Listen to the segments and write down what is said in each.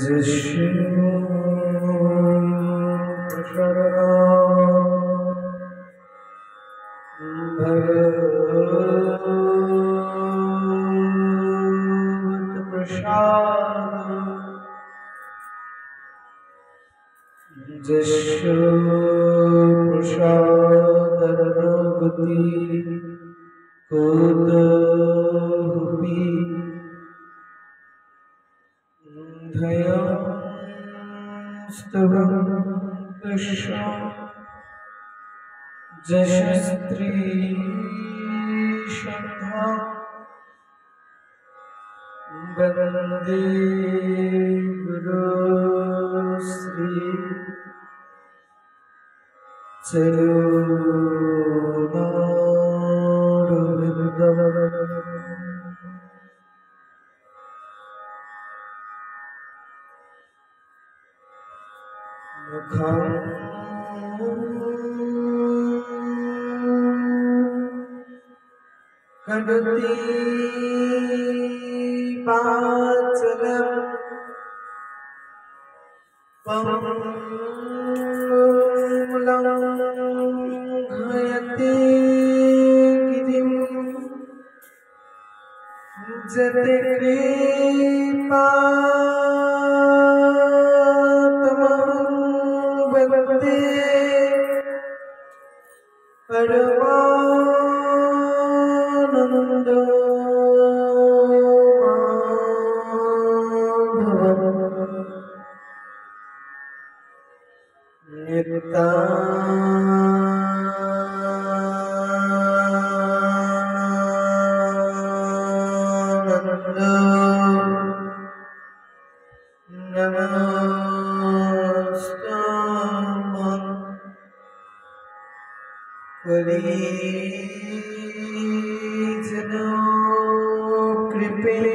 जिष्णु भगवत प्रसाद जिष्णु प्रसाद गति कुतुपी धयं स्तवं कृष्ण जशस्त्री श्रद्धा वन्दे गुरु श्री चरणोरविन्दम् मुखं करोति वाचालं पंगुं लंघयते गिरिं जयकृपातमहं वन्दे परमानंद माधवम् नित्यानंद नमस्तामः परिजनो कृपेः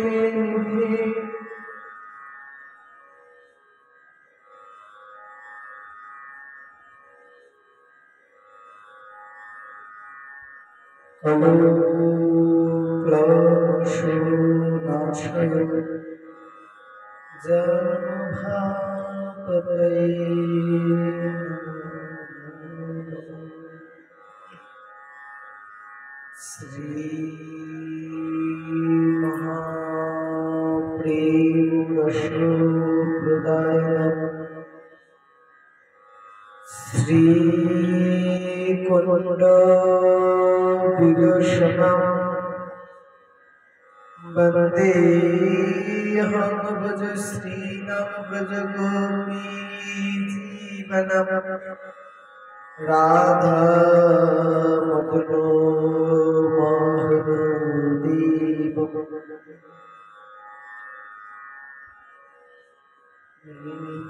क्लेशनाशाय जन्मभापतये श्री महाप्रेमरसोत्पदाय श्री कुंड विदर्शनम् वन्देऽहं भज श्रीनं व्रज गोपी जीवनम् राधा मदनो मोहनदीपम्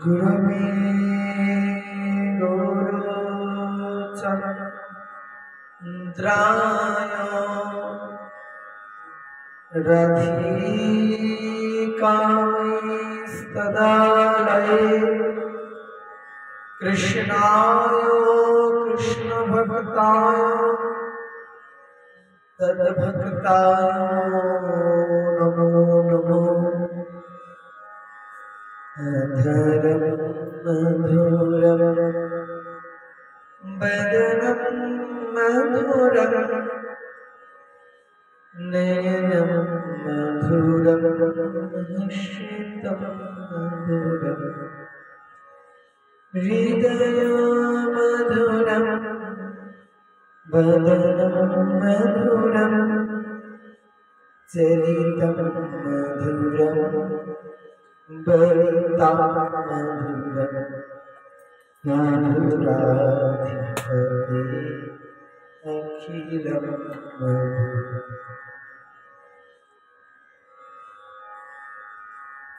गुरवे गौरचन्द्राय राधिकामस्तदालये कृष्णाय कृष्णभक्ताय तद्भक्ताय नमो नमो अधरं मधुरं वदनं मधुरं नयनं मधुरं हर्षितं मधुरं हृदयमधुरं वदनं मधुरं चरितं मधुरं वरितं मधुरं मधुराधिपते अखिलं मधुरम्।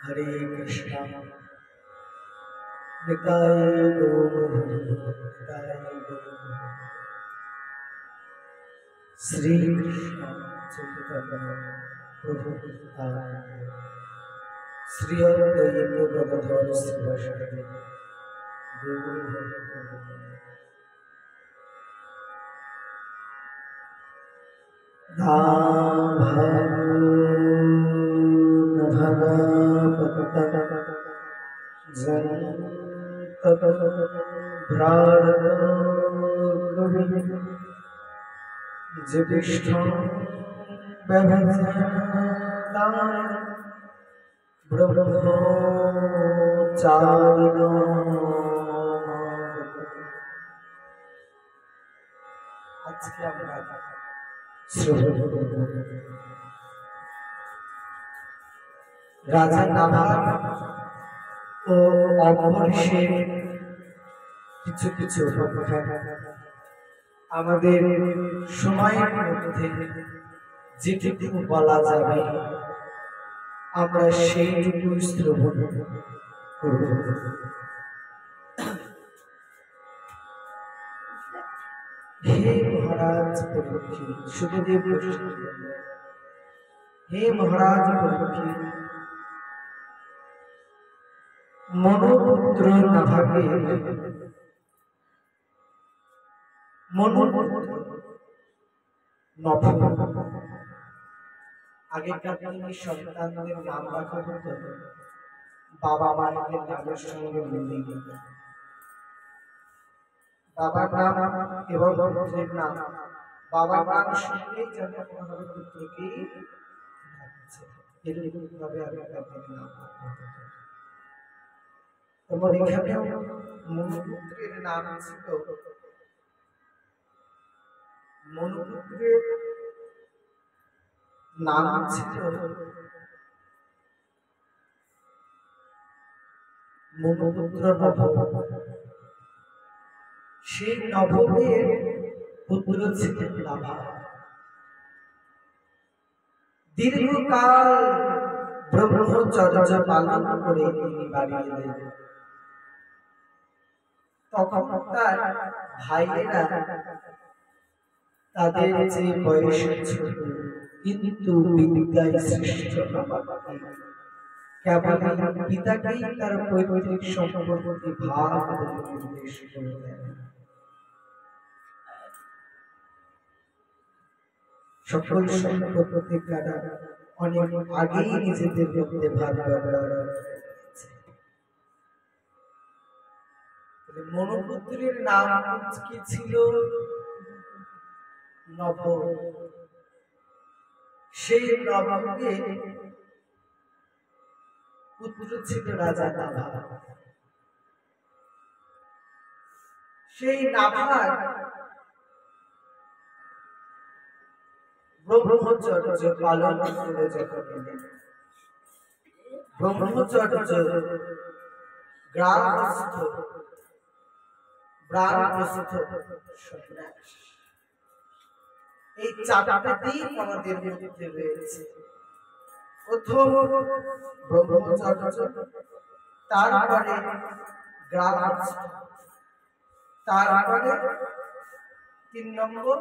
हरे कृष्णा निताय गौर निताय गौर श्री कृष्ण चैतन्य प्रभु नित्यानंद श्री अद्वैत गदाधर श्रीवासादि गौर भक्तवृंद। भगवता আজকে আমরা রাজা নাভার ও অমরেশের কিছু কিছু আমাদের সময়ের মধ্যে যেটুকু বলা যাবে আমরা সেইটুকু শ্রবণ করব। হে মহারাজ পরীক্ষিত, সুখদেব গোস্বামী, হে মহারাজ পরীক্ষিত, মনুপুত্র নাভাকে মনুপুত্র নভ, আগেকার দিনে সন্তানদের নাম রাখা হতো বাবা মায়েদের নামের সঙ্গে মিলে গিয়ে। বাবার নাম এবং পুত্রের নাম, বাবার নাম শুনলেই যেন মনে হবে পুত্রকে এরকম ভাবে আগেকার দিনে নাম রাখা হতো। তোমার এখানেও মনুপুত্রের নাম ছিল, মনুপুত্রের নাম ছিল মনুপুত্র নভ। সেই নভের পুত্র ছিলেন নাভা। দীর্ঘকাল ব্রহ্মচর্য পালন করে তিনি বাড়ি এলেন। তখন তার ভাইয়েরা তাদের যে বয়সে ছোট কিন্তু বিদ্যায় শ্রেষ্ঠ নাভাকে কেবল পিতাকেই তার পৈতৃক সম্পত্তি ভাগ নির্দেশ করে দেন। সকল সম্পত্তি তারা অনেক আগেই নিজেদের মধ্যে ভাগ ব্যবহার করেছে। মনুপুত্রের নাম কি ছিল? নভ। সেই নভকে পুত্র ছিল রাজা নাভা। সেই নাভার ব্রহ্মচর্য পালন করে যখন এলেন, ব্রহ্মচর্য গ্রামস্থ ব্রাহ্মস্থ সন্ন্যাস, এই চারটা দিক আমাদের মধ্যে রয়েছে। প্রথম ব্রহ্মচর্য, তারপরে গ্রামস্থ, তারপরে 3 নম্বর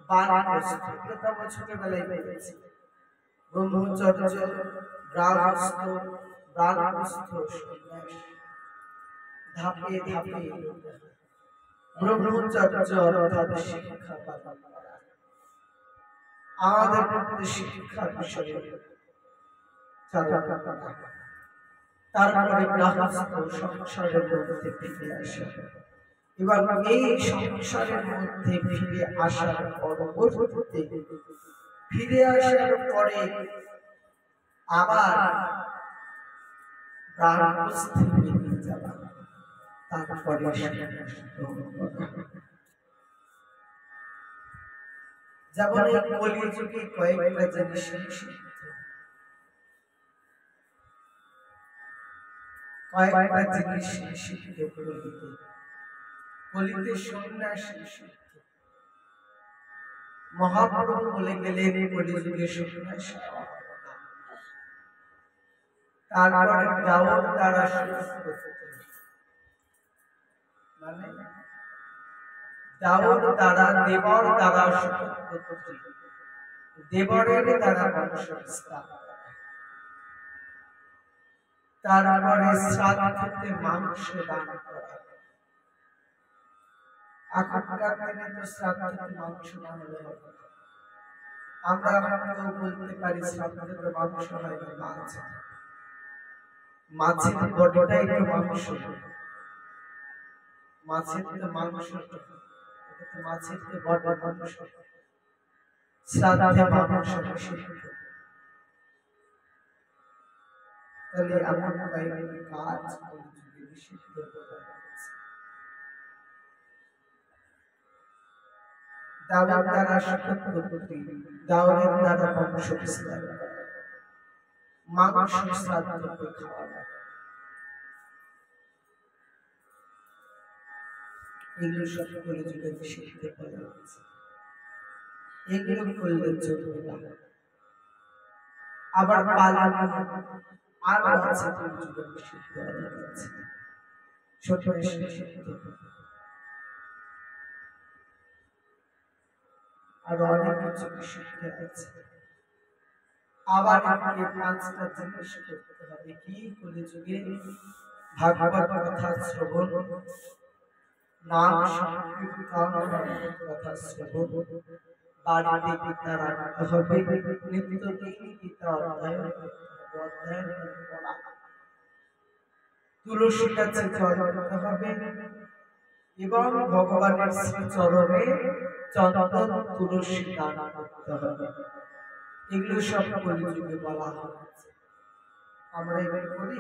বানপ্রস্থ। এটা আমরা ছোটবেলায় পেয়েছি। ব্রহ্মচর্য, গ্রামস্থ, বানপ্রস্থ সন্ন্যাস, ধাপে ধাপে ব্রহ্মচর্য অর্থাৎ শিক্ষা পালন করা। আমাদের মধ্যে শিক্ষা বিষয়ে তারপরে গৃহস্থ সংসারের মধ্যে ফিরে আসা, এবং এই সংসারের মধ্যে ফিরে আসার পরবর্তীতে ফিরে আসার পরে আবার প্রাণস্থে ফিরে যাওয়া, তারপরে যেমন এই কলিযুগে কয়েকটা জিনিস শিখতে কলিতে সন্ন্যাস নিষিদ্ধ। মহাপ্রভু বলে গেলেন কলিযুগে সন্ন্যাস, তারপরে দেওর দ্বারা মানে দেওর দ্বারা দেবর দ্বারা দেবরের দ্বারা বংশ বিস্তার, তারপরে শ্রাদ্ধে মাংস দান করা। এখনকার দিনে তো শ্রাদ্ধে মাংস না হলে হবে না। আমরা বলতে পারি শ্রাদ্ধে মাংস হয় না, মাছ। মাছের বডিটা একটু মাংস, মাছের তো মাংস, মাছের তো বডি মাংস, শ্রাদ্ধে মাংস নিষিদ্ধ। তাহলে এমন কয়েকটি কাজ নিষিদ্ধ করা হয়েছে। দাওয়াত দ্বারা শতপ্রতি, দাওয়াতের দ্বারা বংশ বিস্তার, মাংস শ্রাদ্ধকে খাওয়ানো, এগুলো সব করে যুগে নিষিদ্ধ করা হয়েছে। এগুলো করলে চলবে না। আবার পালন আরো আছে যুগে নিষিদ্ধ করা হয়েছে, ছোট নিষিদ্ধ, আরো অনেক কিছু নিষিদ্ধ আছে। আবার আমাকে 5টা জিনিস করতে হবে। কি করে যুগে ভাগবত কথা শ্রবণ, নাম সংকীর্তন, কথা শ্রবণ, বাড়িতে গীতা রাখতে হবে, নিত্যদিন গীতা অধ্যয়ন পড়া, তুলসী গাছে জল দিতে হবে এবং ভগবানের শ্রীচরণে চন্দন তুলসী দান করতে হবে। এগুলো সব কলিযুগে বলা হয়েছে। আমরা এগুলো করি,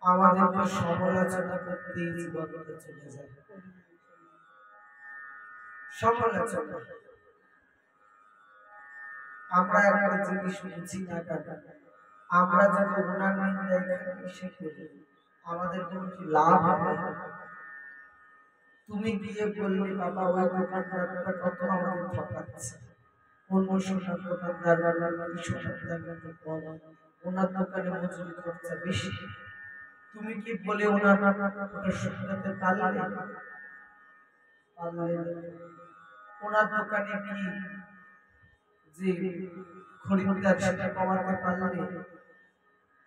আমাদের তো সমালোচনা করতেই জীবনটা চলে যাবে। সমালোচনা, আমরা একটা জিনিস বুঝি না কেন, আমরা যদি ওনার নিন্দা এখানে এসে করি, আমাদের কোনো কি লাভ হবে? তুমি গিয়ে বললে বাবা ওই দোকানদারটা কত আমাদের ঠকাচ্ছে, অন্য সোনার দোকানদার সোনার দাম কম, ওনার দোকানে মজুরি খরচা বেশি, তুমি কি বলে ওনার ওটা শুনতে পারলে? ওনার দোকানে কি যে খরিদ্দার সেটা কমাতে পারলে?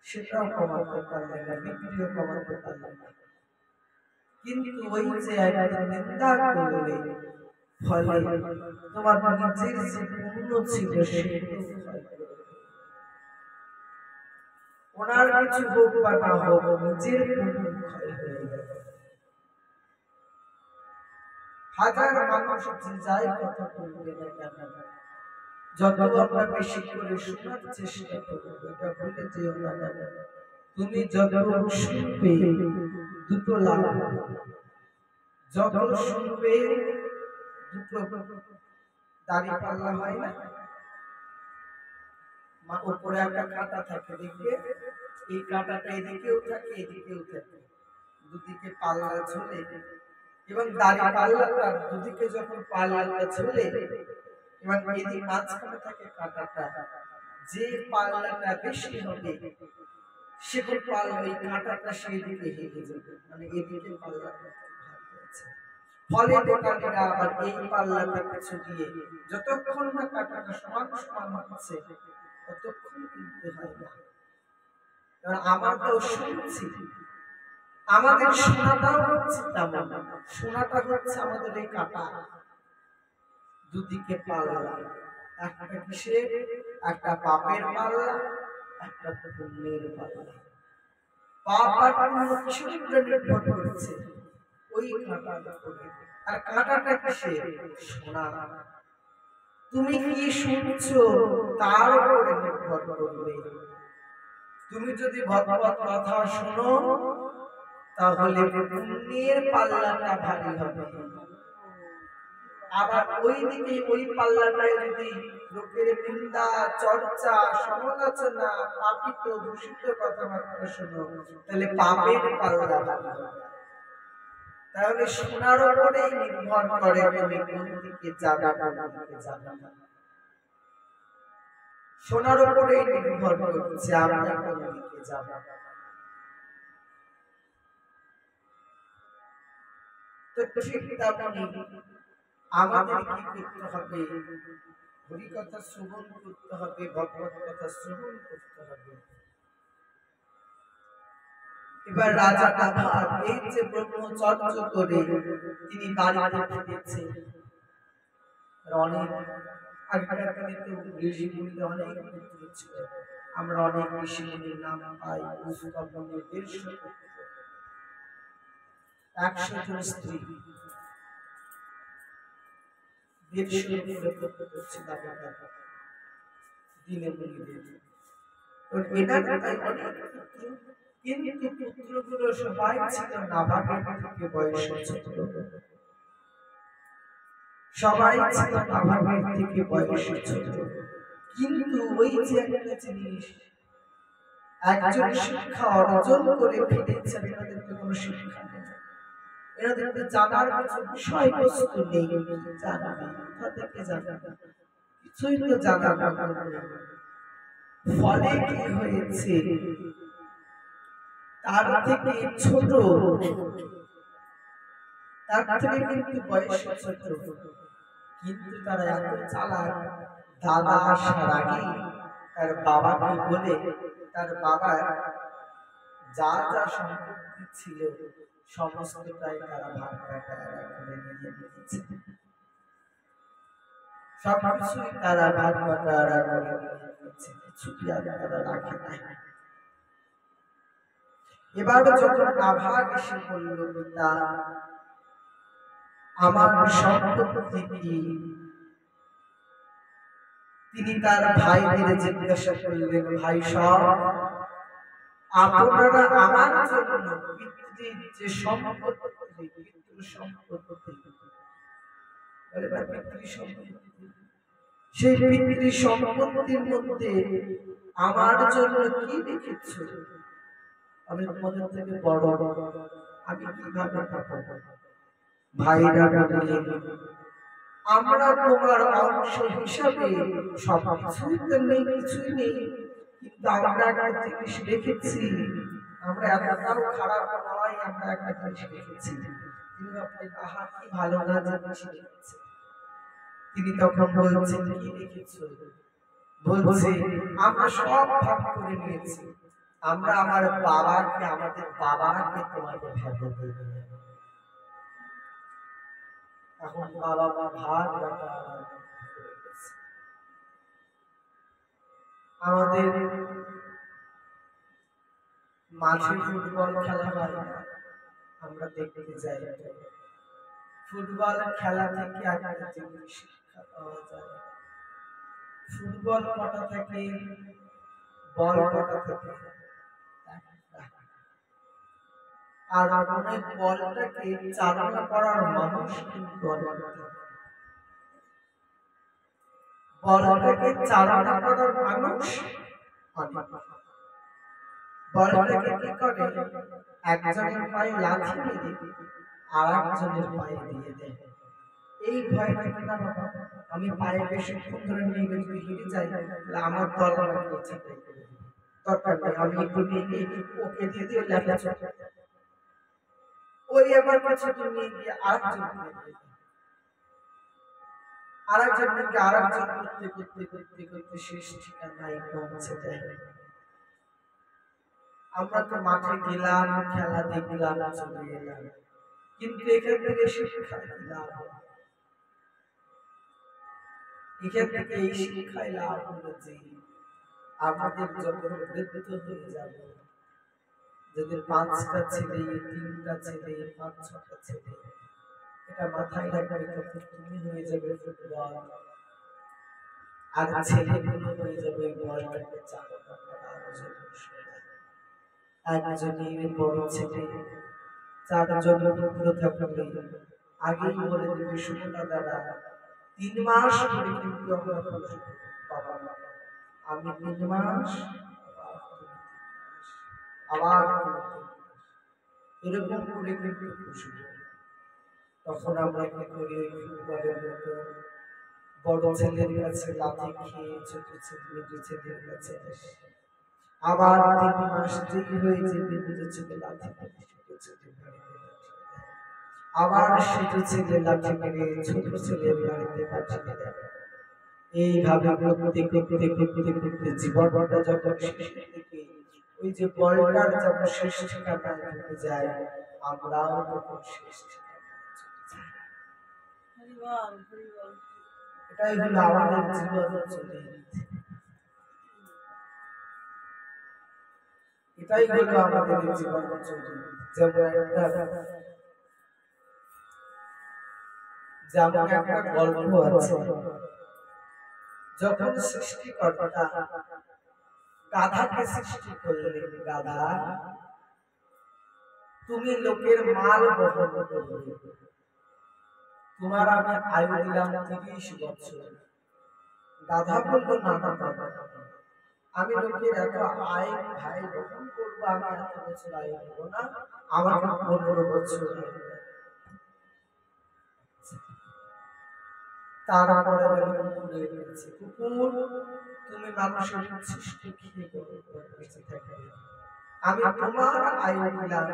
সেটাও কমাতে পারলে না, বিক্রিও কমাতে পারলে না। কিন্তু ওই যে নিন্দা করলে ফলে তোমার নিজের যে পূর্ণ ছিল ওনার কিছু হোক বা না হোক, নিজের পূর্ণ ক্ষয় হয়ে গেল। হাজার মানুষ যে যাই কথা বলবে না কেন, যত আমরা বেশি করে শোনার চেষ্টা করবো, এটা ভুলে যেও না কেন, তুমি যত শুনবে দুটো লাভ, যত শুনবে দুটো দাড়ি পাল্লা হয় না, উপরে একটা কাঁটা থাকে, দেখবে এই কাঁটাটা এদিকেও থাকে এদিকেও থাকে, দুদিকে পাল্লা ঝোলে, এবং দাড়ি পাল্লাটা দুদিকে যখন পাল্লাটা ঝোলে এবং এদিকে মাঝখানে থাকে কাঁটাটা, যে পাল্লাটা বেশি হবে সেখানে পাল্লা ওই কাঁটাটা সেই দিকে হেঁটে যাবে, মানে এদিকে পাল্লাটা ফলে দোকানিরা আবার এই পাল্লাটা কিছু দিয়ে যতক্ষণ না কাঁটাটা সমান সমান হচ্ছে ততক্ষণ কিনতে হয় না। কারণ আমরাও শুনছি, আমাদের শোনাটাও হচ্ছে তেমন, শোনাটা হচ্ছে আমাদের এই কাঁটা, দুদিকে পাল্লা, একটা কিসের, একটা পাপের পাল্লা, একটা পুণ্যের পাল্লা। পাপ আর পুণ্য কিসের উপরে নির্ভর করেছে? ওই কাঁটার উপরে। আর কাঁটাটা কিসের? শোনা। তুমি কি শুনছো তার উপরে নির্ভর করবে। তুমি যদি ভগবত কথা শোনো তাহলে পুণ্যের পাল্লাটা ভারী হবে, আবার ওই দিকে ওই পাল্লাটায় যদি লোকের নিন্দা, চর্চা, সমালোচনা, পাপিত দূষিত কথাবার্তা শোনো তাহলে পাপের পাল্লা ভারী হবে। তাহলে শোনার উপরেই নির্ভর করে তুমি কোন দিকে যাবে, কোন দিকে যাবে না। শোনার উপরেই নির্ভর করছে আমরা কোন দিকে যাব। তো ঠিক তেমনি আমাদের কি করতে হবে? হরিকথা শ্রবণ করতে হবে, ভগবত কথা শ্রবণ করতে হবে। এবার রাজা কাভার এই যে ব্রহ্মচর্য করে তিনি বাড়িতে ফিরেছেন, অনেক আগেকার দিনে তো ঋষি মুনিদের অনেক পুত্র ছিল, আমরা অনেক ঋষি মুনির নাম পাই। পুস্তক 150 100 জন স্ত্রী 150 করছে দিনে মুনিদের। এনার অনেক কিন্তু পুত্রগুলো সবাই ছিল নাভাগের থেকে বয়সে ছোট, সবাই ছিল নাভাগের থেকে বয়সে ছোট। কিন্তু ওই যে একটা জিনিস, একজন শিক্ষা অর্জন করে ফিরেছেন, এনাদের তো কোনো শিক্ষা নেই, এনাদের তো জানার কিছু বিষয়বস্তু নেই, জানাবে কোথা থেকে জানাবে, কিছুই তো জানার নেই। ফলে কি হয়েছে, তার থেকে ছোট, তার থেকে কিন্তু বয়সে ছোট, কিন্তু তারা এত চালাক, দাদা আসার আগে তার বাবাকে বলে, তার বাবার যা যা সম্পত্তি ছিল সমস্তটাই তারা ভাগ বাটোয়ারা করে নিয়ে নিয়েছে, সবকিছুই তারা ভাগ বাটোয়ারা করে নিয়ে নিয়েছে, কিছুই আর তারা রাখে নাই। এবার যখন নাভাগ এসে বলল, পিতা আমার সম্পত্তি কি, তিনি তার ভাইদের জিজ্ঞাসা করলেন, ভাই সব আপনারা আমার জন্য পিতৃর যে সম্পত্তি, পিতৃ সম্পত্তি, সেই পিতৃ সম্পত্তির মধ্যে আমার জন্য কি রেখেছ? আমি তোমাদের থেকে বড়, আমি কিভাবে পাবো? ভাইরা বললেন, আমরা তোমার অংশ হিসাবে সবকিছুই তো নেই, কিছুই নেই, কিন্তু আমরা একটা জিনিস রেখেছি, আমরা এতটাও খারাপ নয়, আমরা একটা জিনিস রেখেছি। তিনি ভাবলেন, আহা কি ভালো না জিনিস রেখেছে। তিনি তখন বলছেন, কি রেখেছো? বলছে, আমরা সব ভাগ করে নিয়েছি, আমরা আমার বাবাকে, আমাদের বাবাকে তোমাকে ভাগে দিয়ে দিলাম। এখন বাবা মা ভাগ বাটোয়ারা করে গেছে। আমাদের মাঠে ফুটবল খেলা হয়, আমরা দেখতে যাই, ফুটবল খেলা থেকে একটা জিনিস শিক্ষা পাওয়া যায়, ফুটবল কটা থেকে, বল কটা থেকে, আর অনেক বলটাকে চালনা করার মানুষ কিন্তু অনেক, বলটাকে চালনা করার মানুষ অনেক। বলটাকে কি করে, একজনের পায়ে লাথি মেরে আর একজনের পায়ে দিয়ে দেয়, এই ভয় থাকে না বাবা, আমি পায়ে বেশিক্ষণ ধরে নিয়ে যদি হেঁটে যাই তাহলে আমার তলোয়ার ছিটাই করে দেবে, দরকার নেই, আমি একটু নিয়ে গিয়ে ওকে দিয়ে দিয়ে লেখা, ওই আবার কিছুদিন নিয়ে গিয়ে আরেকজনকে করতে করতে করতে করতে শেষ ঠিকানায় পৌঁছে দেয়। আমরা তো মাঠে গেলাম, খেলা দেখলাম, চলে এলাম, কিন্তু এখান থেকে শিক্ষা লাভ, এখান থেকে এই শিক্ষায় লাভ হলো যে আমাদের যখন মৃত্যু হয়ে যাবে, যাদের 5টা ছেলে, 3টা ছেলে, 5-6টা ছেলে, এটা মাথায় রাখবে, তখন তুমি হয়ে যাবে ফুটবল, আর ছেলেগুলো হয়ে যাবে বলটাকে চালনা করার জন্য। একজনের বড় ছেলে 4জন পুত্র থাকবে, আগেই বলে দেবে, শোনা দাদা 3 মাস ধরে কিন্তু আমরা বাবা আমি 3 মাস, আবার এরকম করে কিন্তু খুশি। তখন আমরা কি করি, ফুটবলের মতো বড় ছেলের কাছে লাথি খেয়ে ছোট ছেলের কাছে আসি, আবার 3 মাস যেই হয়েছে ছোট ছেলে লাথি খেয়ে ছোট ছেলে আবার ছোট ছেলে লাঠি মেরে ছোট ছেলের বাড়িতে পাঠিয়ে দেয়। এইভাবে করতে করতে করতে করতে জীবনটা যখন শেষের দিকে, ওই যে বলটার যখন শেষ ঠিকানায় ঢুকে যায়, আমরাও তখন শেষ ঠিকানায় চলে যাই। এটাই হলো আমাদের জীবন চলে। এটাই হলো আমাদের জীবন চর্যা। যেমন একটা গল্প আছে, যখন সৃষ্টিকর্তা গাধাকে সৃষ্টি করলেন, গাধা তুমি লোকের মাল বহন করবে, তোমার আমি আয়ু দিলাম 30 বছর। গাধা বলল না না বাবা, আমি লোকের এত আয় ভাই বহন করবো, আমি এত বছর আয়ু দেবো না, আমাকে 15 বছর। তারপরে কুকুরের কাছে, কুকুর তুমি মানুষের সৃষ্টি খেয়ে বেঁচে থাকবে, আমি তোমার আয়ু দিলাম,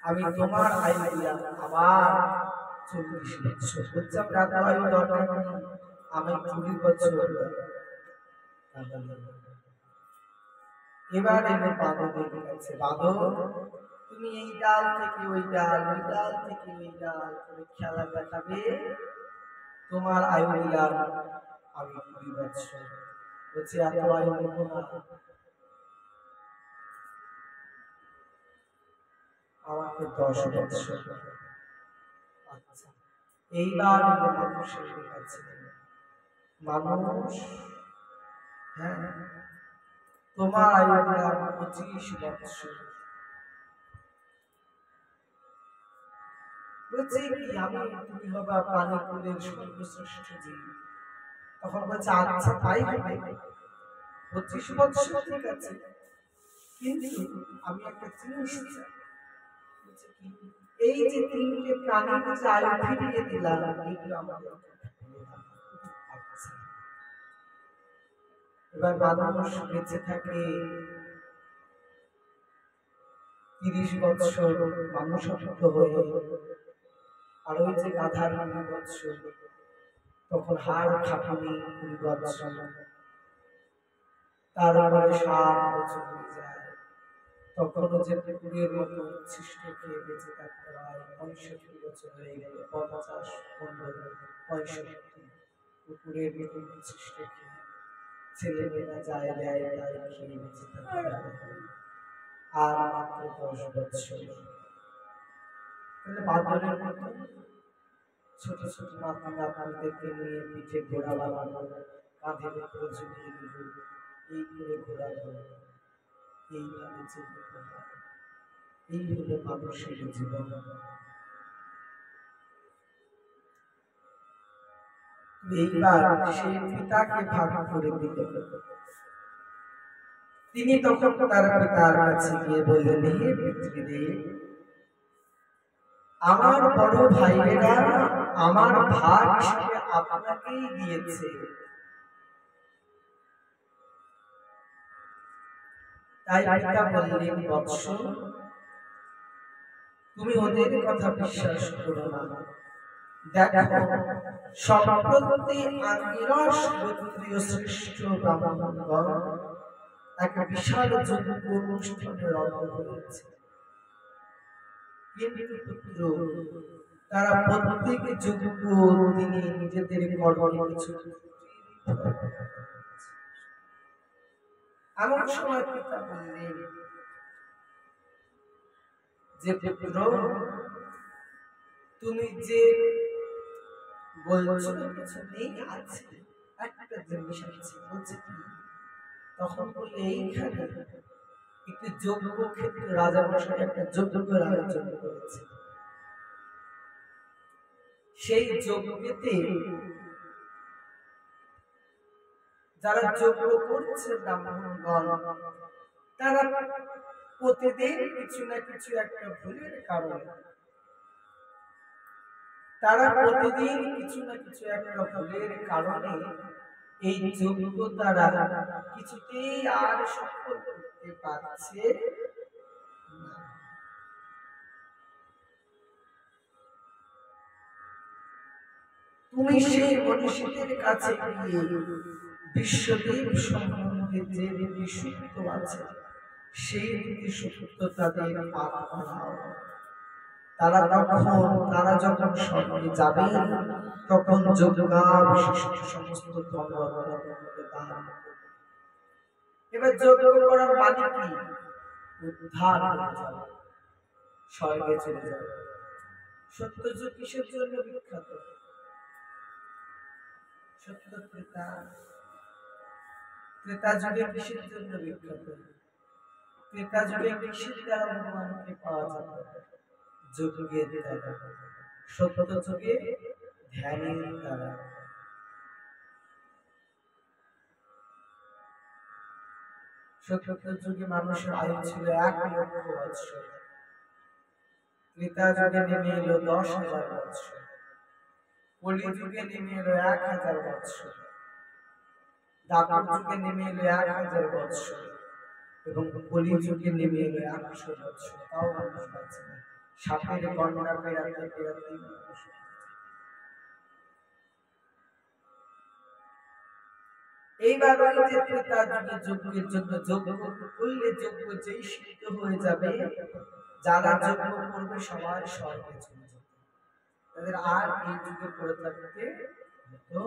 আমি তোমার আয়ু দিলাম আবার 40 বছর। বলছে এত আয়ু দরকার নেই, আমি 20 বছর। এবার এলো বাঁদরের কাছে, বাঁদর তুমি এই ডাল থেকে ওই ডাল, ওই ডাল থেকে ওই ডাল তুমি খেলা দেখাবে, তোমার আয়ু দিলাম আমি 20 বছর। বলছে এত আয়ু দেবো না, আমাকে 10 বছর। আচ্ছা, এইবার এলো মানুষের কাছে, মানুষ হ্যাঁ তোমার আয়ু দিলাম 25 বছর। বলছে কি আমি, তুমি হবা প্রাণীকুলের সর্বশ্রেষ্ঠ জীব। তখন বলছে আচ্ছা তাই হবে, 25 বছর ঠিক আছে, কিন্তু আমি একটা জিনিস চাই। এই যে 3টে প্রাণীর যে আয়ু ফিরিয়ে দিলাম, এইগুলো আমাদের। এবার মানুষ বেঁচে থাকে 30 বছর মানুষত্ব হয়ে, আর ওই যে গাধার 20 বছর, তখন হাড় খাটুনি 20 বছর, তারপরে 60 বছর হয়ে যায়, তখনও যে কুকুরের মতো উচ্ছিষ্ট খেয়ে বেঁচে থাকতে হয়। 65 বছর হয়ে গেল, 50, 15, 65 কুকুরের মতো উচ্ছিষ্ট খেয়ে, ছেলেমেয়েরা যায় দেয় তাই খেয়ে বেঁচে থাকতে হয়, আর মাত্র 10 বছর। তাহলে বাঁদরের মতো ছোট ছোট নাতি নাতনিদেরকে নিয়ে পিঠে ঘোড়া বানাবো, কাঁধের উপরে ঝুলিয়ে দিব, এই করে ঘোরাবো, এইভাবে চলতে হবে। এই হলো মানুষের জীবন। এইবার সেই পিতাকে ভাগ করে দিল। তিনি তখন তার পিতার কাছে গিয়ে বললেন, হে পিতৃদেব, আমার বড় ভাইয়েরা আমার ভাগ হিসেবে আপনাকেই দিয়েছে, তাই পিতা বললেন, বৎস তুমি ওদের কথা বিশ্বাস করো না। দেখো সম্প্রতি আঙ্গিরস গোত্রীয় শ্রেষ্ঠ ব্রাহ্মণগণ এক বিশাল যজ্ঞ অনুষ্ঠানে রত হয়েছে, কিন্তু পুত্র তারা প্রত্যেকে যজ্ঞ তিনি নিজেদের কর্মে কিছু। এমন সময় পিতা বললেন যে পুত্র তুমি যে বলছো কিছু নেই, আছে একটা জিনিস আছে। বলছে কি? তখন বললে এইখানে একটি যজ্ঞ ক্ষেত্রে রাজা মশাই একটা যজ্ঞের আয়োজন করেছে, সেই যজ্ঞেতে যারা যজ্ঞ করছে ব্রাহ্মণগণ, তারা প্রতিদিন কিছু না কিছু একটা ভুলের কারণে, তারা প্রতিদিন কিছু না কিছু একটা ভুলের কারণে এই যজ্ঞ তারা কিছুতেই আর সফল করতে পারছে না। তুমি সেই মনীষীদের কাছে গিয়ে বিশ্বদেব সম্বন্ধে যে রীতি সূত্র আছে, সেই রীতি সূত্র তাদের পাঠ করাও। তারা যখন স্বর্গে যাবে, তখন যজ্ঞাবিশিষ্ট সমস্ত ধন দান করবে। এবার যজ্ঞ করার মানে কি? উদ্ধার হয়ে যাবে, স্বর্গে চলে যাবে। সত্যযুগ কিসের জন্য বিখ্যাত? সত্য ত্রেতা। ত্রেতা যুগে কিসের জন্য বিখ্যাত? ত্রেতা যুগে কিসের দ্বারা ভগবানকে পাওয়া যাবে? যজ্ঞের দ্বারা। সত্য যুগে ধ্যানের দ্বারা। সত্য যুগে মানুষের আয়ু ছিল 1,00,000 বৎসর। ত্রেতা যুগে নেমে এলো 10,000 বৎসর। কলি যুগে নেমে এলো 1,000 বৎসর। দ্বাপর যুগে নেমে এলো 1,000 বৎসর এবং কলি যুগে নেমে এলো 100 বৎসর। তাও মানুষ পাচ্ছে না। সাপের গন্ডা পেরাতে পেরাতে এইবার ওই যে ত্রেতা যুগে যজ্ঞের জন্য যজ্ঞ করলে যজ্ঞ যেই সিদ্ধ হয়ে যাবে, যারা যজ্ঞ করবে সবাই স্বর্গে চলে যাবে, তাদের আর এই যুগে পড়ে থাকতে হতো।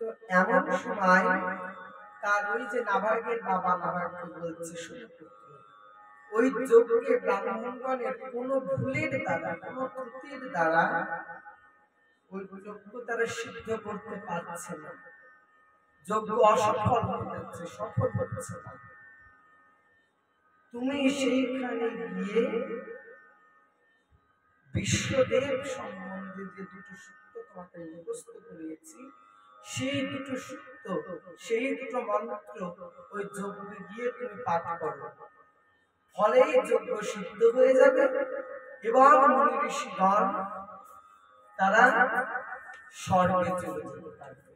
তো এমন সময় তার ওই যে নাভাগের বাবা নাভাগকে বলছে, ওই যজ্ঞে ব্রাহ্মণগণের কোনো ভুলের দ্বারা, কোনো ত্রুটির দ্বারা ওই যজ্ঞ তারা সিদ্ধ করতে পারছে না, যজ্ঞ অসফল হয়ে যাচ্ছে, সফল হচ্ছে না। তুমি সেইখানে গিয়ে বিশ্বদেব সম্বন্ধে যে দুটো সূত্র তোমাকে মুখস্থ করিয়েছি, সেই দুটো সূত্র, সেই দুটো মন্ত্র ওই যজ্ঞে গিয়ে তুমি পাঠ করো, ফলে যজ্ঞ সিদ্ধ হয়ে যাবে এবং মুনি ঋষিগণ তারা স্বর্গে চলে যেতে পারবে,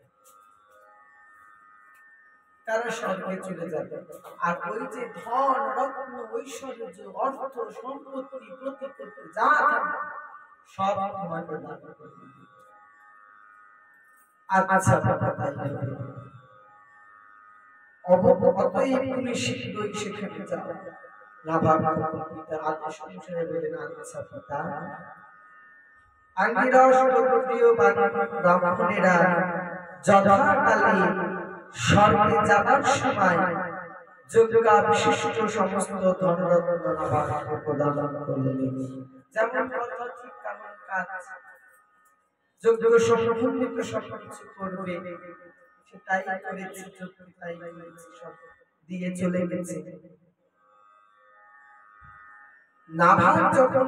তারা স্বর্গে চলে যাবে। আর ওই যে ধন রত্ন ঐশ্বর্য অর্থ সম্পত্তি প্রতিপত্তি যা থাকবে সব তোমাকে দান করে দিবে। আচ্ছা বাবা, তাই অতএব তুমি শীঘ্রই সেখানে যাও। নাভাগ পিতার আদেশ অনুসারে বললেন, আচ্ছা পিতা। আঙ্গিরস গোত্রীয় ব্রাহ্মণেরা যথাকালে স্বর্গে যাবার সময় যজ্ঞাবিশিষ্ট সমস্ত ধনরত্ন নাভাগকে প্রদান করলেন। যেমন কথা ঠিক তেমন কাজ, যজ্ঞ সম্পূর্ণ সবকিছু করবে, সেটাই করেছে, যজ্ঞ তাই করেছে, সব দিয়ে চলে গেছে। নাভাগ যখন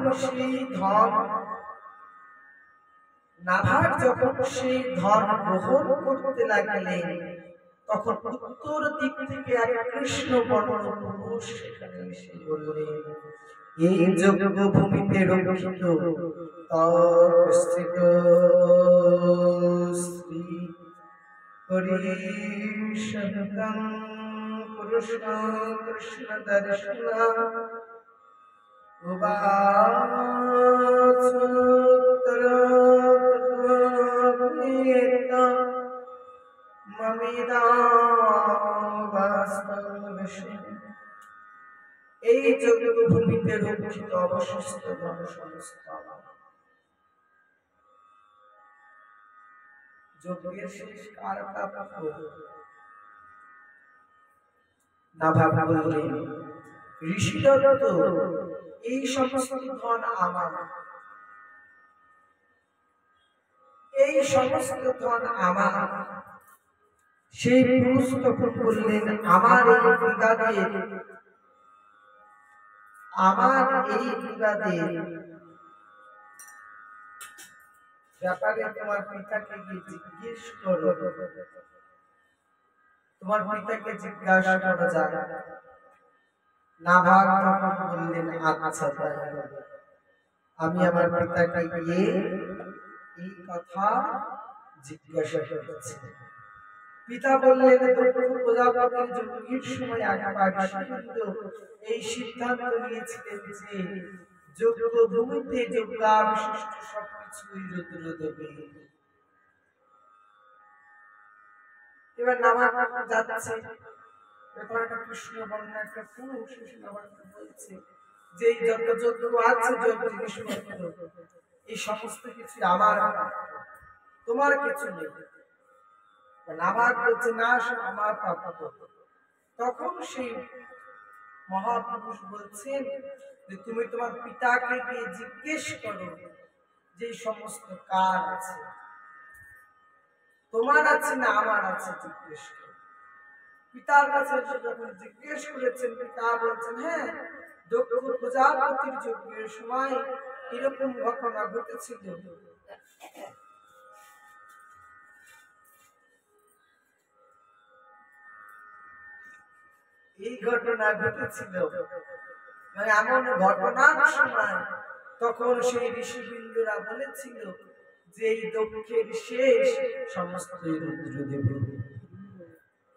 সেই ধন গ্রহণ করতে লাগলেন, তখন উত্তর দিক থেকে এক কৃষ্ণ বর্ণ পুরুষ সেখানে এসে বললেন, এই যজ্ঞ ভূমিতে রক্ষিত তস্থিত শ্রী হরিশতং পুরুষং কৃষ্ণ দর্শনা এই যজ্ঞভূমিতে রক্ষিত অবশিষ্ট ধন সমস্ত যজ্ঞের শেষ কার প্রাপ্য? নাভাগ বললেন, ঋষিদত্ত, এই সমস্ত ধন আমার, এই সমস্ত ধন আমার। সেই পুরুষ তখন বললেন, আমার এই বিবাদের ব্যাপারে তোমার পিতাকে গিয়ে জিজ্ঞেস করো, তোমার পিতাকে জিজ্ঞাসা করা যায়। নাভাগ তখন বললেন, আচ্ছা তাই হবে, আমি আমার পিতাকে গিয়ে এই কথা জিজ্ঞাসা করছি। পিতা বললেন, প্রজাপতির যজ্ঞের সময় একবার এই সিদ্ধান্ত নিয়েছিলেন যে যজ্ঞভূমিতে যজ্ঞাবিশিষ্ট সবকিছুই রুদ্র দেবে। এবার নাভাগ যাচ্ছে, এরপর একটা কৃষ্ণ বর্ণনা একটা পুরুষ বলছে যে যত যজ্ঞ আছে, যত জিনিসপত্র, এই সমস্ত কিছু আমার, তোমার কিছু নেই। নাভাগ বলছে না আমার প্রাপ্য। তখন সেই মহাপুরুষ বলছেন যে তুমি তোমার পিতাকে গিয়ে জিজ্ঞেস করো যে সমস্ত কার আছে, তোমার আছে না আমার আছে, জিজ্ঞেস করো। পিতার কাছে যখন জিজ্ঞেস করেছেন, পিতা বলছেন হ্যাঁ, দক্ষ প্রজাপতির যজ্ঞের সময় এরকম ঘটনা ঘটেছিল। এই ঘটনা ঘটেছিল, মানে এমন ঘটনার সময় তখন সেই ঋষিবৃন্দরা বলেছিল যে এই দক্ষের শেষ সমস্ত রুদ্রদেব।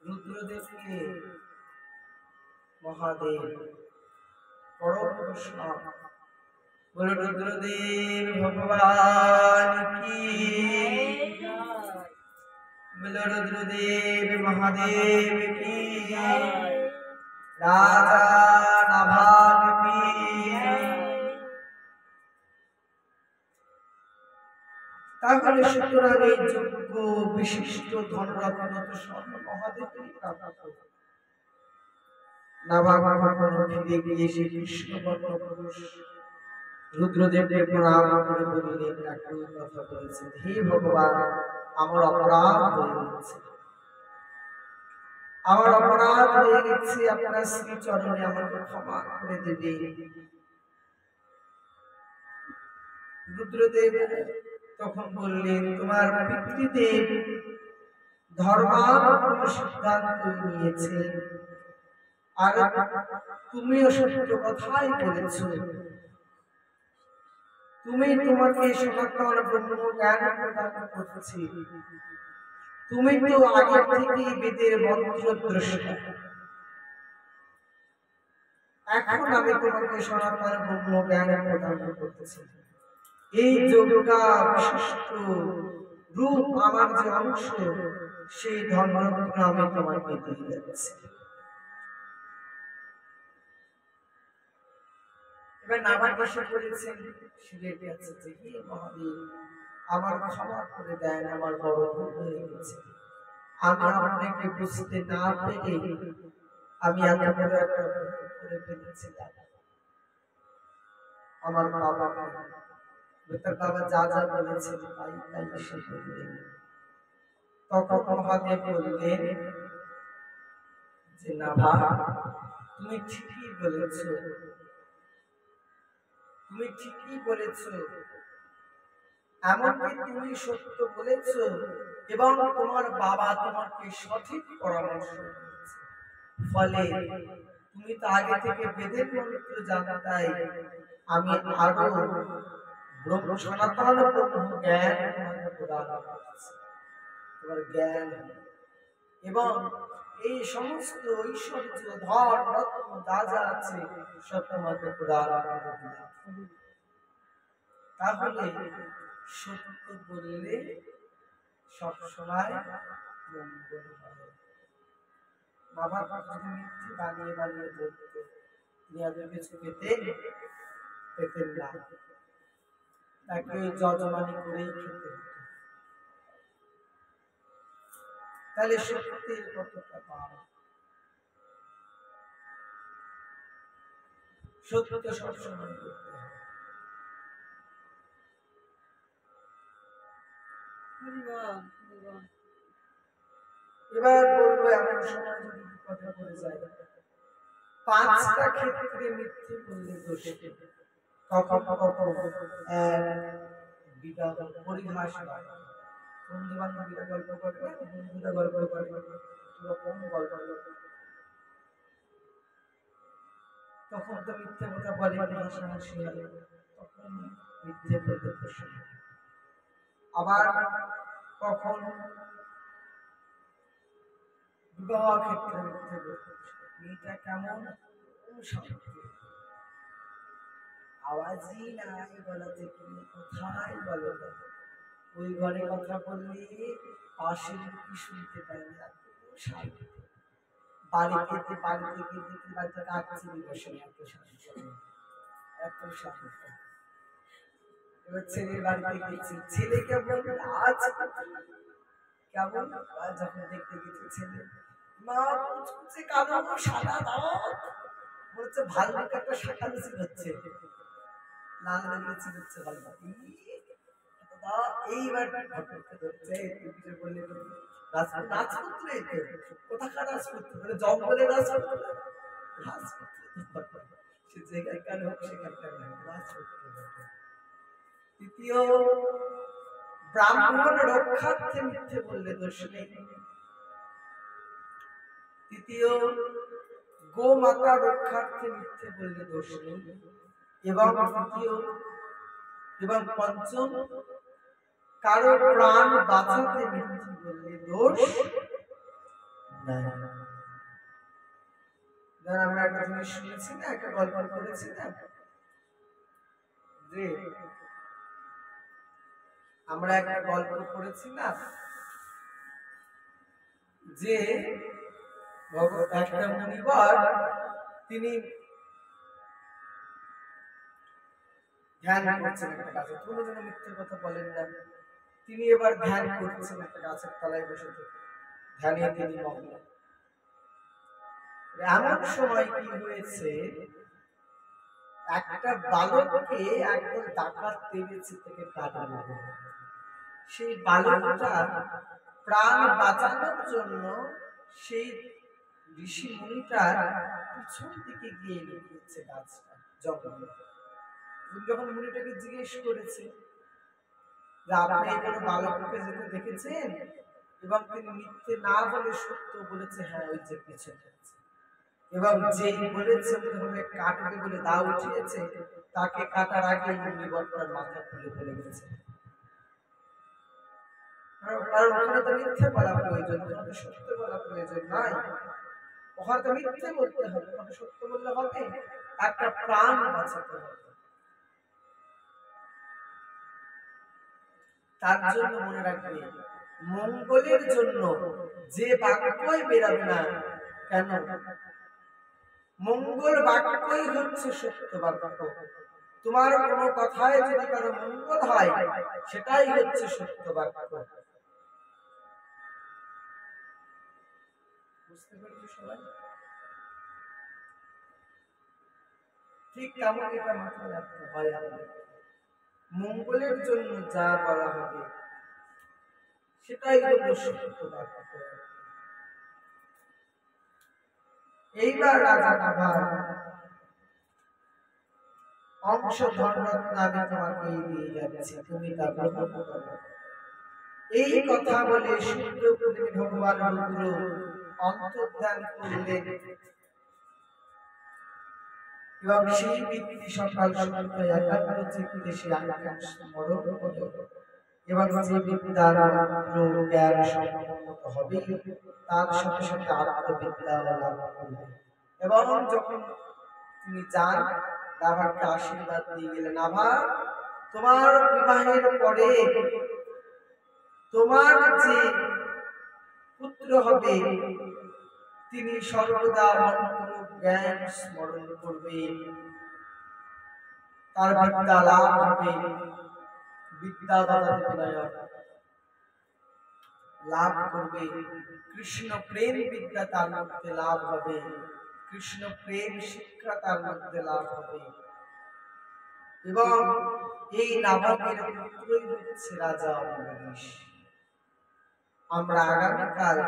রুদ্রদেবকে মহাদেব পরম বৈষ্ণব বলে রুদ্রদেব ভগবান কি, বলে রুদ্রদেব মহাদেব কি, রাজা নাভাগ কি। তাহলে সুতরাং এই যোগ্য বিশিষ্ট ধনরত্ন তো সব মহাদেবেরই প্রাপ্ত। নাভাগ কখনো ফিরে গিয়ে সেই কৃষ্ণবর্ণ পুরুষ রুদ্রদেবকে প্রণাম করে বললেন, একই কথা বলেছেন, হে ভগবান আমার অপরাধ হয়ে গেছে, আমার অপরাধ হয়ে গেছে, আপনার শ্রী চরণে আমাকে ক্ষমা করে দেবে। রুদ্রদেব তখন বললেন, তোমার পিতৃদেব ধর্মানুকূল সিদ্ধান্ত নিয়েছে, আর তুমিও সত্য কথাই বলেছ। তুমি তোমাকে সনাতন ব্রহ্ম জ্ঞান প্রদান করছি, তুমি তো আগে থেকেই বেদের মন্ত্র দ্রষ্টা। এখন আমি তোমাকে সনাতন ব্রহ্ম জ্ঞান প্রদান করতেছি। এই যোগা বিশিষ্ট রূপ আমার যে অংশ, সেই ধর্মরত্ন আমি তোমাকে দিয়ে যাচ্ছি। এবার নাভাগ বসে পড়েছেন শিবের কাছে যে হে মহাদেব আমার ক্ষমা করে দেন, আমার বড় ভুল হয়ে গেছে, আমি আপনাকে বুঝতে না পেরে আমি এত বড় একটা ভুল করে ফেলেছিলাম। আমার বাবাকে তার বাবা যা যা বলেছেন তাই তাই সে বললেন। তখন মহাদেব বললেন যে নাভাগ তুমি ঠিকই বলেছ, তুমি ঠিকই বলেছ, এমনকি তুমি সত্য বলেছ এবং তোমার বাবা তোমাকে সঠিক পরামর্শ দিয়েছে। ফলে তুমি তো আগে থেকে বেদের মন্ত্র জানতাই, আমি আরো ব্রহ্ম সনাতন ব্রহ্ম জ্ঞান তোমাকে প্রদান করেছি। তোমার জ্ঞান এবং এই সমস্ত ঐশ্বর্য ধন রত্ন যা যা আছে সব তোমাকে প্রদান করে দিলাম। তাহলে সত্য বললে সব সময় মঙ্গল হয়। বাবা যদি মিথ্যে বানিয়ে বানিয়ে বলতো তিনি আজ কিছু পেতেন না, তাকে যজমানি করেই খেতে হতো। তাহলে সত্যের কতটা দাম, সত্য সবসময় করতে হবে। এবার বলবো এমন সময় যদি কথা বলে যায়, পাঁচটা ক্ষেত্রে মিথ্যে বললে দোষ। কখন কখন বিবাহ পরিহাস হয়, বন্ধু বান্ধবীরা গল্প করে, বন্ধুরা গল্প করে, রকম গল্প করে, তখন তো মিথ্যে কথা বলে, হাসাহাসি হয়, তখন মিথ্যে বলতে দোষ। আবার কখন বিবাহ ক্ষেত্রে মিথ্যে বলতে, মেয়েটা কেমন আওয়াজই নাই বলা থেকে কোথায় বলে না, ওই ঘরে কথা বললে পাশের কি শুনতে পাই না, বাড়িতে বাড়িতে কাটছি বসে এত শান্ত, এত শান্ত। এবার ছেলের বাড়িতে গেছি, ছেলেকে বলবে আজ কেমন যখন দেখতে গেছে ছেলে, মা কুচকুচে কালো সাদা দাঁত, বলছে ভাল্লুক একটা শাকালুচি হচ্ছে, লাল লেগেছে হচ্ছে ভাল্লুক। এইবার ঘটককে ধরছে, কিছু বললে রাজপুত্র, কোথাকার রাজপুত্র, মানে জঙ্গলের রাজপুত্র, রাজপুত্র সে জায়গাকার হোক সেখানকার রাজপুত্র। তৃতীয়, ব্রাহ্মণ রক্ষার্থে মিথ্যে বললে দোষ নেই। তৃতীয়, গোমাতা রক্ষার্থে মিথ্যে বললে দোষ নেই। এবং তৃতীয় এবং পঞ্চম, কারো প্রাণ বাঁচাতে মিথ্যে বললে দোষ নাই। আমরা একটা জিনিস শুনেছি না, একটা গল্প করেছি না, যে আমরা একটা গল্প করেছি না, যে একটা মুনিবর তিনি ধ্যান করছেন একটা গাছে, কোনো যেন মিথ্যে কথা বলেন না, তিনি এবার ধ্যান করছেন একটা গাছের তলায় বসে থেকে, ধ্যানে তিনি মগ্ন। এমন সময় কি হয়েছে, একটা বালককে একদম ডাকাত পেয়েছে থেকে কাটানো। সেই বালকটা প্রাণ বাঁচানোর জন্য সেই ঋষি মুনিটার পিছন দিকে গিয়ে লুকিয়েছে গাছটা জঙ্গলে। যখন মুনিটাকে জিজ্ঞেস করেছে যে আপনি কোনো বালককে যেতে দেখেছেন, এবং তিনি মিথ্যে না বলে সত্য বলেছে, হ্যাঁ ওই যে পিছনে আছে, এবং যেই বলেছে কাটবে বলে দাও উঠিয়েছে, তাকে কাটার আগে মুনিবরটার মাথা খুলে ফেলে গেছে। কারণ ওখানে তো মিথ্যে বলা প্রয়োজন, ওখানে সত্য বলা প্রয়োজন নাই, ওখানে তো মিথ্যে বলতে হবে, ওখানে সত্য বললে হবে, একটা প্রাণ বাঁচাতে হবে। তার জন্য মনে রাখবে, মঙ্গলের জন্য যে বাক্যই বেরাবে না কেন, মঙ্গল বাক্যই হচ্ছে সত্য বাক্য। তোমার কোনো কথায় যদি কারো মঙ্গল হয়, সেটাই হচ্ছে সত্য বাক্য। বুঝতে পেরেছো সবাই? ঠিক তেমন এটা মাথায় রাখতে হয়, মঙ্গলের জন্য যা বলা হবে সেটাই হলো সত্য বাক্য। এইবার রাজা নাভার অংশ ধর্মরত্ন আমি তোমাকে দিয়ে যাচ্ছি, তুমি তা গ্রহণ করো। এই কথা বলে সূর্যপুত্রী ভগবান রুদ্র অন্তর্ধান করলেন, এবং সেই ব্যক্তি সকাল সন্ধ্যা একাগ্র চিত্তে সে আজ্ঞা স্মরণ করল, এবং যে ব্যক্তি তার মন্ত্র জ্ঞান সম্পন্ন হবে, তার সাথে সাথে আত্মবিদ্যা লাভ করবে। এবং যখন তিনি যান, নাভাকে আশীর্বাদ দিয়ে গেলেন, নাভা তোমার বিবাহের পরে তোমার যে পুত্র হবে, তিনি সর্বদা মন্ত্র জ্ঞান স্মরণ করবে, তার বিদ্যা লাভ হবে, বিদ্যা লাভ করবে, কৃষ্ণ প্রেম বিদ্যা তার মধ্যে লাভ হবে, কৃষ্ণ প্রেম শিক্ষা তার মধ্যে লাভ হবে। এবং এই নাভাকের পুত্রই হচ্ছে রাজা অম্বরীশ। আমরা আগামীকাল,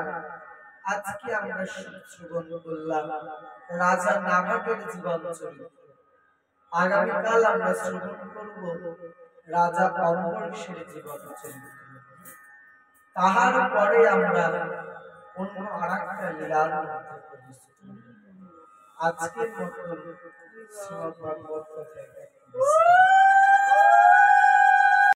আজকে আমরা শ্রবণ করলাম রাজা নাভাকের জীবন চরিত্র, আগামীকাল আমরা শ্রবণ করব রাজা অম্বরীশের জীবন চরিত্র। তাহার পরে আমরা অন্য আরেকটা লীলার মধ্যে প্রবেশ করব। আজকের মতো শ্রীমদ্ ভাগবত কথায়